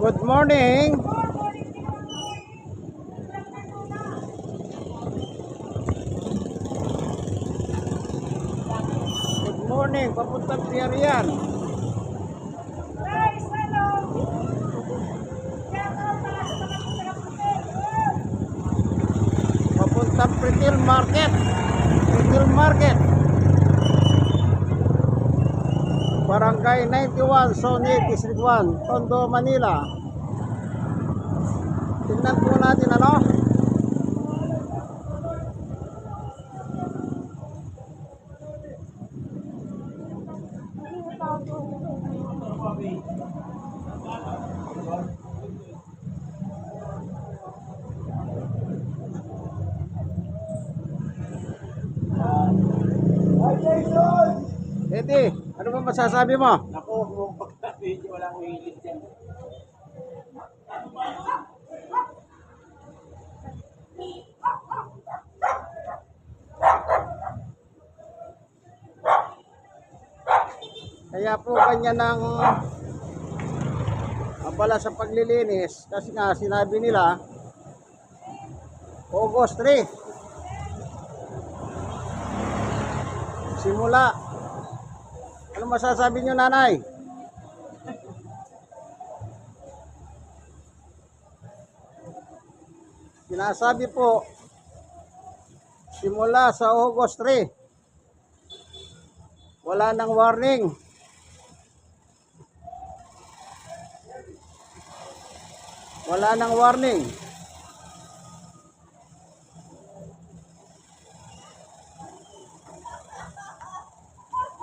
Good morning. Good morning. Papuntang Pierian. Papuntang Retail Market. Retail Market. Barangay 91, Zone 8, District 1, Tondo, Manila. Tingnan po natin ano. Eddie, ano ba masasabi mo? Ako, kung pagka-video walang wilit yan. Kaya po kanya ng abala sa paglilinis kasi nga sinabi nila August 3 simula. Ano masasabi nyo, nanay? Sinasabi po simula sa August 3 wala nang warning. Wala nang warning.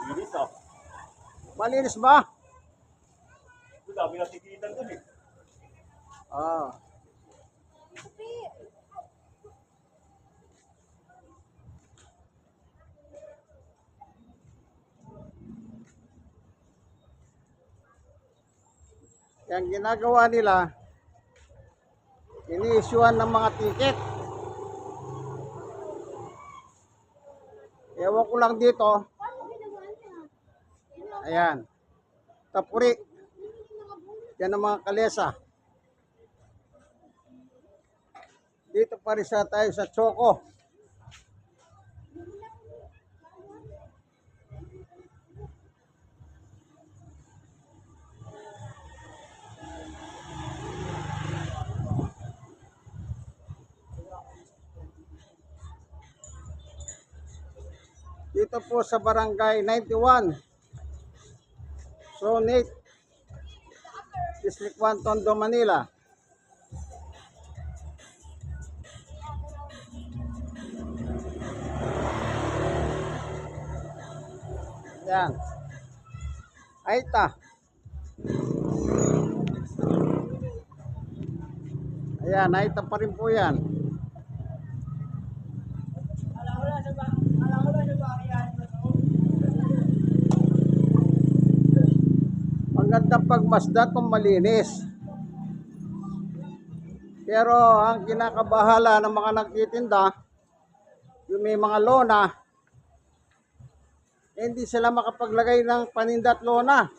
Wilit ah. Malinis ba? Ito dami na tikitan dun eh. Ah. Yang ginagawa nila, ini-issuean ng mga ticket. Ewan ko lang dito. Ayan. Tapuri. Yan ang mga kalesa. Dito pa rin tayo sa Choco. Dito po sa Barangay 91, Zone 8, District 1, Tondo, Manila. Yan. Aita. Ayan, Aita pa rin po yan. Magandang pagmasdan kung malinis. Pero ang kinakabahala ng mga nagtitinda, yung may mga lona, hindi sila makapaglagay ng paninda at lona.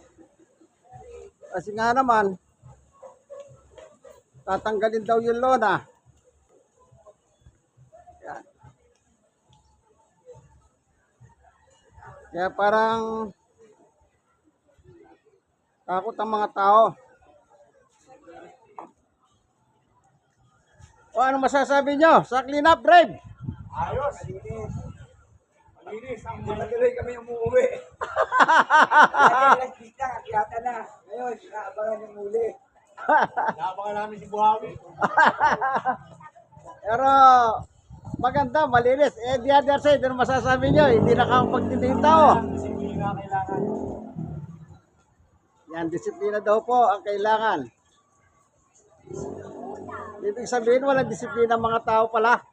Kasi nga naman, tatanggalin daw yung lona. Yan. Kaya parang takot ang mga tao. O ano masasabi nyo sa clean up drive? Ayos! Malinis. Malinis. Ang matagaloy kami umuwi. Last week lang, akyata na. Ngayon, naabangan yung muli. Naabangan namin si Buhawi. Pero maganda, malinis. Eh, the other side, ano masasabi nyo? Hindi nakakapagtinda yung tao. Disiplina kailangan. Yan, disiplina daw po ang kailangan. Ibig sabihin, walang disiplina ang mga tao pala.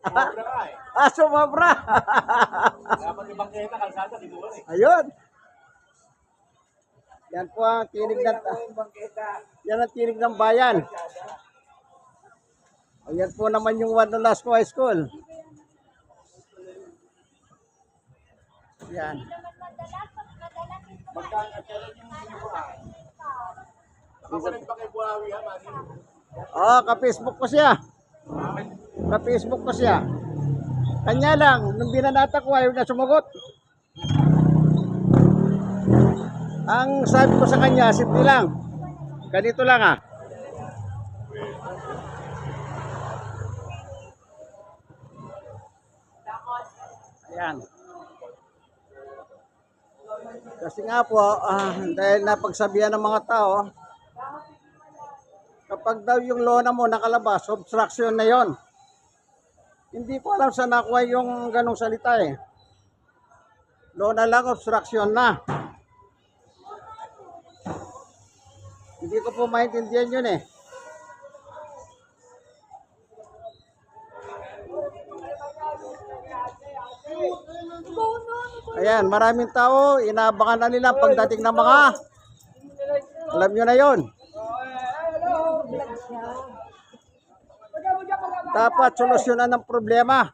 Sobra ka eh. Sumobra. Dapat ibang kita, kalsada, di doon eh. Ayun. Yan po ang tinig ng, Bangketa. yan ang tinig ng bayan. Ayan po naman yung Juan Nolasco High School. Yan. Nakapalit pa kay Buhawi ha, Mani? Oo, ka-Facebook ko siya. Ka-Facebook ko siya. Kanya lang, nung binanata ko ayaw na sumagot. Ang sabi ko sa kanya, simple lang. Ganito lang ah. Ayan. Kasi nga po, dahil napagsabihan ng mga tao, kapag daw yung lona mo nakalabas, obstruction na yon. Hindi ko alam saan nakuha yung ganong salita eh. Lona lang, obstruction na. Hindi ko po maintindihan yun eh. Ayan, maraming tao, inaabangan na nila pagdating ng mga, alam nyo na yon. Dapat solusyonan ng problema.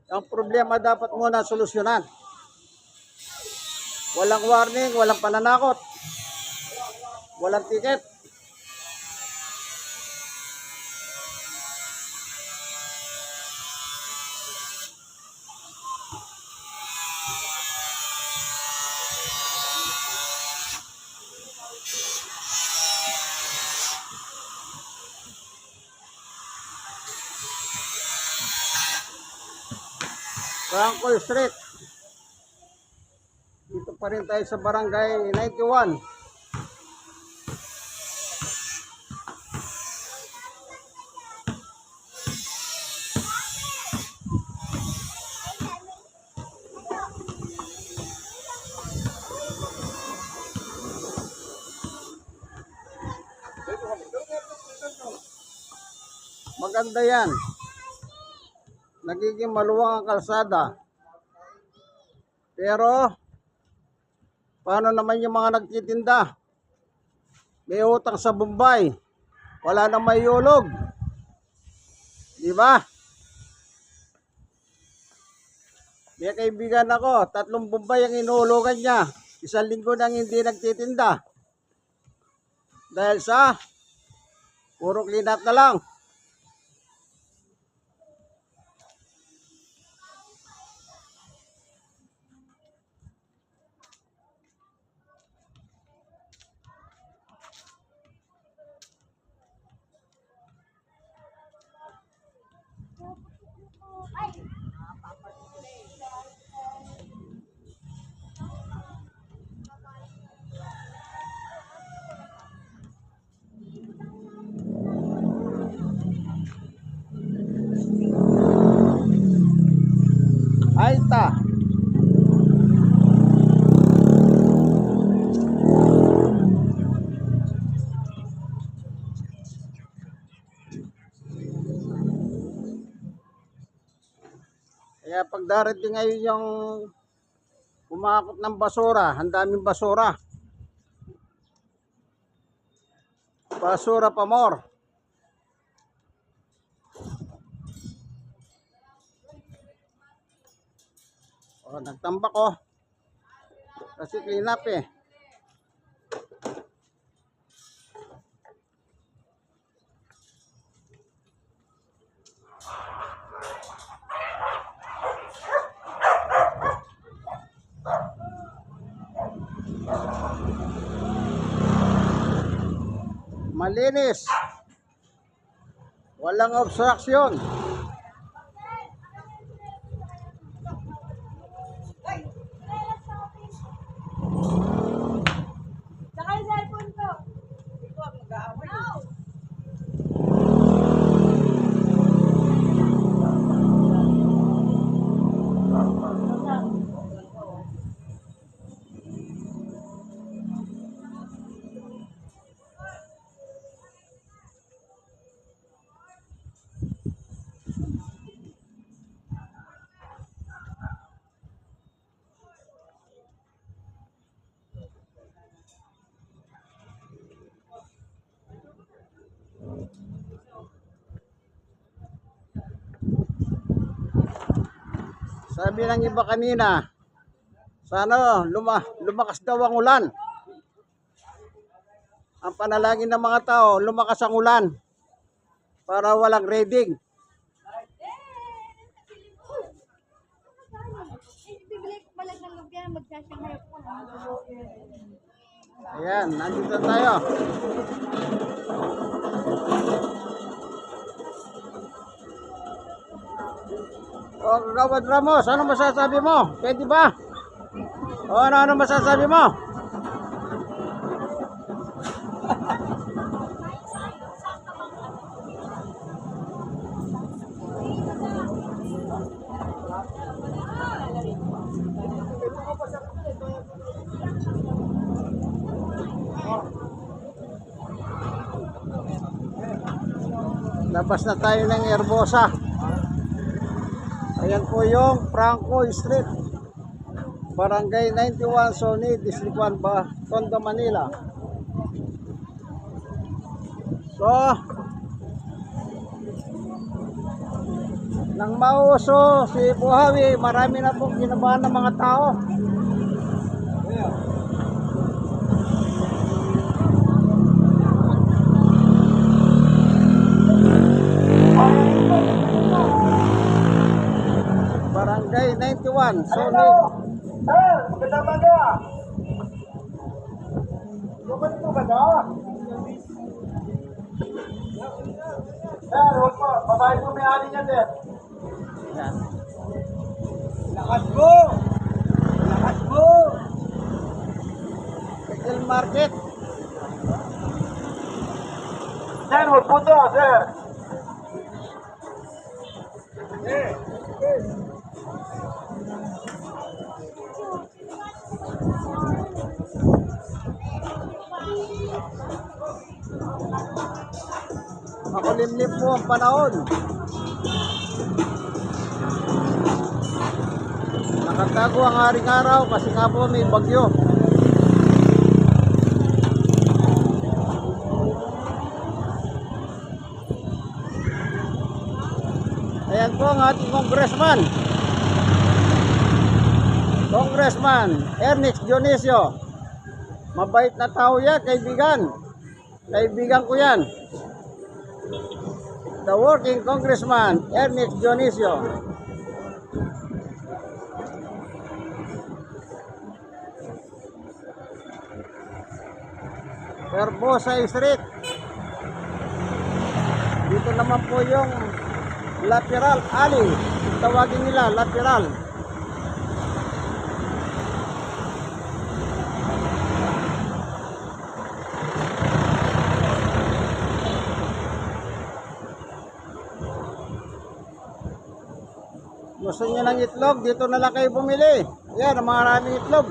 Ang problema dapat muna solusyonan. Walang warning, walang pananakot. Walang ticket. Franco Street. Dito pa rin tayo sa Barangay 91. Maganda yan. Nagiging maluwang ang kalsada. Pero, paano naman yung mga nagtitinda? May utang sa Bombay. Wala nang mayulog. Di ba? May kaibigan ako, 3 Bombay ang inuulugan niya. 1 linggo nang hindi nagtitinda. Dahil sa puro clean-up na lang. Ahí está. Kaya pag darating ngayon yung kumakot ng basura, ang daming basura. Basura pa more. O, nagtambak ko. Kasi clean up eh. Malinis. Walang obstruction. Saka yung cellphone ko. Ito ang mag-aaway. Sabi ng iba kanina, sana lumakas daw ang ulan. ang panalangin ng mga tao, lumakas ang ulan para walang reading. Bibili ko pala ng lumpia, magsasangay ako. Ayan, nandito tayo. O, Kagawad Ramos, ano masasabi mo? Pwede ba? O, ano masasabi mo? Labas na tayo ng Herbosa. Ayan po yung Franco Street, Barangay 91, Sony, District 1, Tondo, Manila. So, nang mauso si Buhawi, marami na pong kinabahan ng mga tao. Barangay 91, Sony. Sir, magandang umaga. Lupan po ba daw? Sir, huwag po. Babae po may ali niya, sir. Yan. Lakas po! Lakas po! Retail Market. Sir, huwag po to, sir. Makulimlim po ang panahon. Nakatago ang haring araw kasi nga po may bagyo. Ayan po ang ating congressman. Congressman Ernest Dionisio. Mabait na tao yan, kaibigan. Kaibigan ko yan. The working congressman Ernest Dionisio. Herbosa Street. Dito naman po yung lateral alley. Tawagin nila lateral. Gusto niyo ng itlog? Dito na lang kayo bumili. Yan, ang maraming itlog.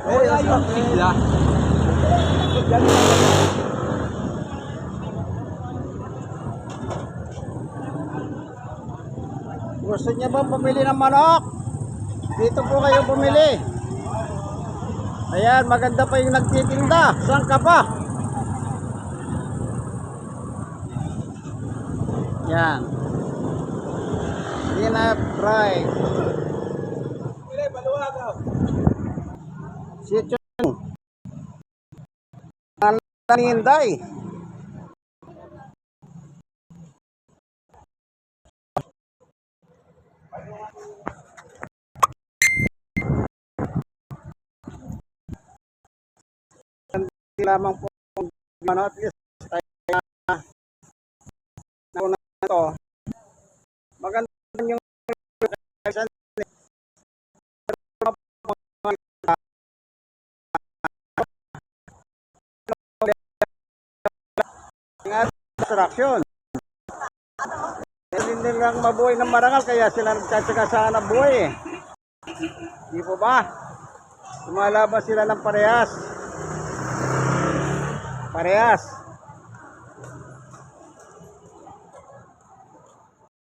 Ayun, sigla. Gusto niyo ba bumili ng manok? Dito po kayo bumili. Ayan, maganda pa yung nagtitinda. Saan ka pa? Yan. Peanut fried. Sityo. Naninday. Lamang po at least na ito maganda yung distraction. Hindi lang mabuhay ng marangal kaya sila nagtsatsaga sa hanap buhay eh. Di po ba? Lumalaban sila ng parehas. Parehas.